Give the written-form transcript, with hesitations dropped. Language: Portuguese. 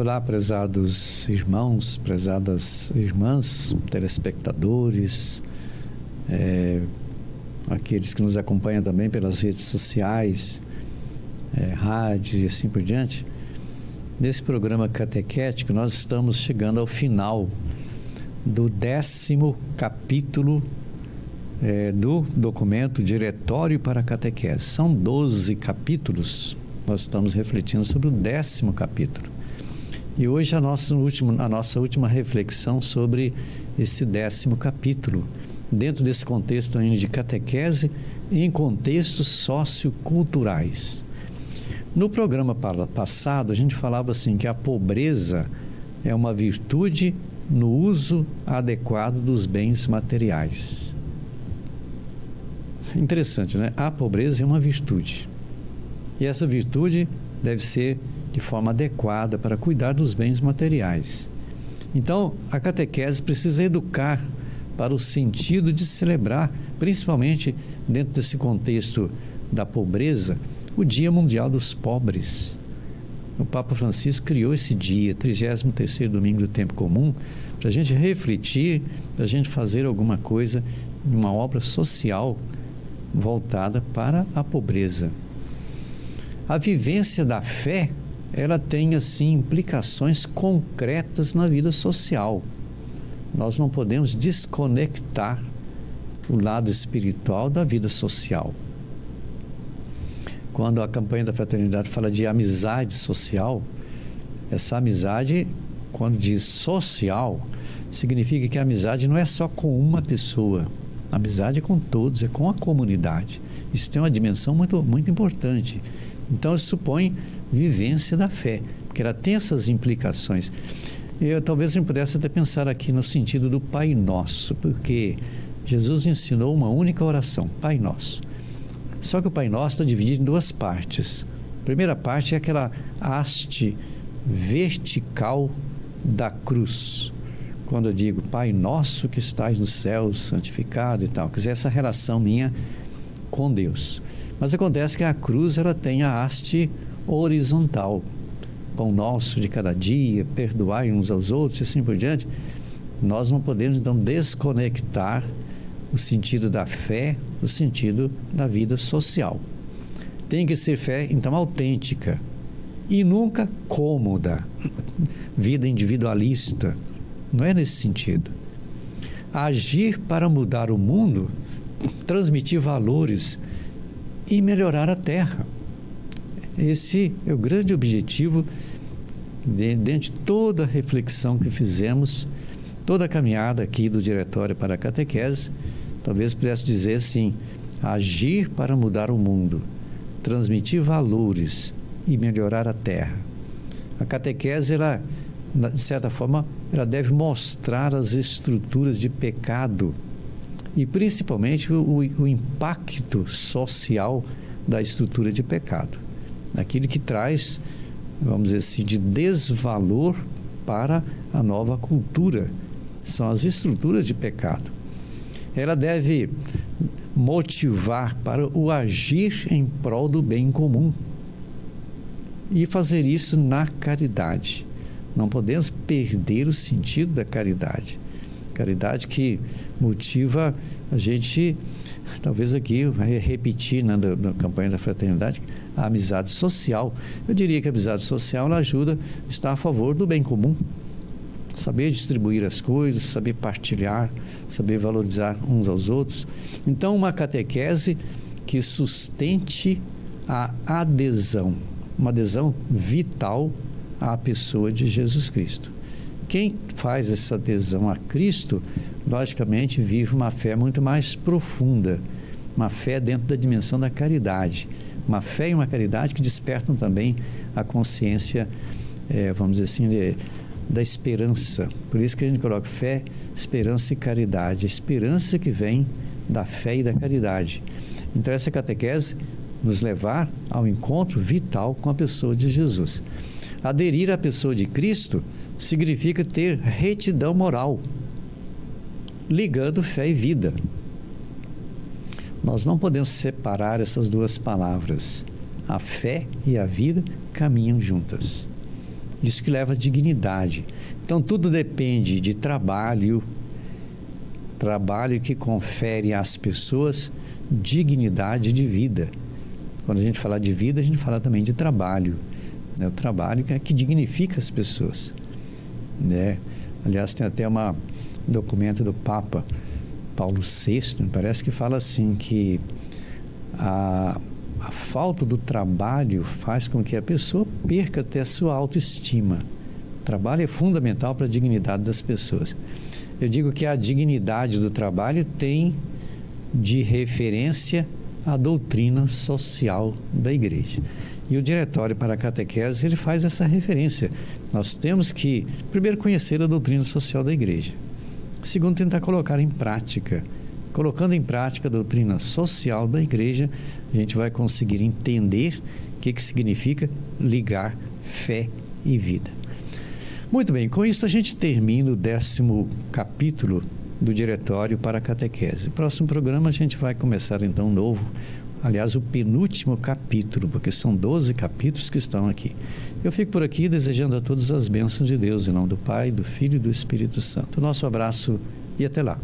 Olá, prezados irmãos, prezadas irmãs, telespectadores, aqueles que nos acompanham também pelas redes sociais, rádio e assim por diante. Nesse programa catequético, nós estamos chegando ao final do 10º capítulo do documento Diretório para a Catequese. São 12 capítulos, nós estamos refletindo sobre o 10º capítulo. E hoje a nossa última reflexão sobre esse 10º capítulo, dentro desse contexto ainda de catequese e em contextos socioculturais. No programa passado, a gente falava assim que a pobreza é uma virtude no uso adequado dos bens materiais. Interessante, né? A pobreza é uma virtude. E essa virtude deve ser de forma adequada para cuidar dos bens materiais. Então, a catequese precisa educar para o sentido de celebrar, principalmente dentro desse contexto da pobreza, o Dia Mundial dos Pobres. O Papa Francisco criou esse dia, 33º domingo do tempo comum, para a gente refletir, para a gente fazer alguma coisa, uma obra social voltada para a pobreza. A vivência da fé, ela tem assim implicações concretas na vida social. Nós não podemos desconectar o lado espiritual da vida social. Quando a campanha da fraternidade fala de amizade social, essa amizade, quando diz social, significa que a amizade não é só com uma pessoa. A amizade é com todos, é com a comunidade. Isso tem uma dimensão muito, muito importante. Então, isso supõe vivência da fé, porque ela tem essas implicações. Talvez a gente pudesse até pensar aqui no sentido do Pai Nosso, porque Jesus ensinou uma única oração, Pai Nosso. Só que o Pai Nosso está dividido em duas partes. A primeira parte é aquela haste vertical da cruz. Quando eu digo Pai Nosso que estás nos céus, santificado e tal, quer dizer, essa relação minha com Deus. Mas acontece que a cruz, ela tem a haste horizontal. Pão nosso de cada dia, perdoai uns aos outros e assim por diante. Nós não podemos então desconectar o sentido da fé do sentido da vida social. Tem que ser fé então autêntica e nunca cômoda, vida individualista. Não é nesse sentido. Agir para mudar o mundo, transmitir valores e melhorar a terra. Esse é o grande objetivo dentro de toda a reflexão que fizemos, toda a caminhada aqui do Diretório para a Catequese. Talvez pudesse dizer assim: agir para mudar o mundo, transmitir valores e melhorar a terra. A catequese, ela, de certa forma, ela deve mostrar as estruturas de pecado e principalmente o impacto social da estrutura de pecado, aquilo que traz, vamos dizer assim, de desvalor para a nova cultura, são as estruturas de pecado. Ela deve motivar para o agir em prol do bem comum e fazer isso na caridade. Não podemos perder o sentido da caridade. Caridade que motiva a gente, talvez aqui, vai repetir na campanha da fraternidade, a amizade social. Eu diria que a amizade social, ela ajuda a estar a favor do bem comum. Saber distribuir as coisas, saber partilhar, saber valorizar uns aos outros. Então, uma catequese que sustente a adesão, uma adesão vital à pessoa de Jesus Cristo. Quem faz essa adesão a Cristo, logicamente, vive uma fé muito mais profunda, uma fé dentro da dimensão da caridade, uma fé e uma caridade que despertam também a consciência, vamos dizer assim, da esperança. Por isso que a gente coloca fé, esperança e caridade. A esperança que vem da fé e da caridade. Então, essa catequese nos levar ao encontro vital com a pessoa de Jesus. Aderir à pessoa de Cristo significa ter retidão moral, ligando fé e vida. Nós não podemos separar essas duas palavras. A fé e a vida caminham juntas. Isso que leva à dignidade. Então, tudo depende de trabalho que confere às pessoas dignidade de vida. Quando a gente fala de vida, a gente fala também de trabalho. O trabalho que dignifica as pessoas. Aliás, tem até um documento do Papa Paulo VI, me parece, que fala assim, que a falta do trabalho faz com que a pessoa perca até a sua autoestima. O trabalho é fundamental para a dignidade das pessoas. Eu digo que a dignidade do trabalho tem de referência a doutrina social da igreja. E o Diretório para a Catequese, ele faz essa referência. Nós temos que, primeiro, conhecer a doutrina social da igreja. Segundo, tentar colocar em prática. Colocando em prática a doutrina social da igreja, a gente vai conseguir entender o que significa ligar fé e vida. Muito bem, com isso a gente termina o 10º capítulo do Diretório para a Catequese. No próximo programa a gente vai começar então um novo, aliás, o penúltimo capítulo, porque são 12 capítulos que estão aqui. Eu fico por aqui desejando a todos as bênçãos de Deus, em nome do Pai, do Filho e do Espírito Santo. Nosso abraço e até lá.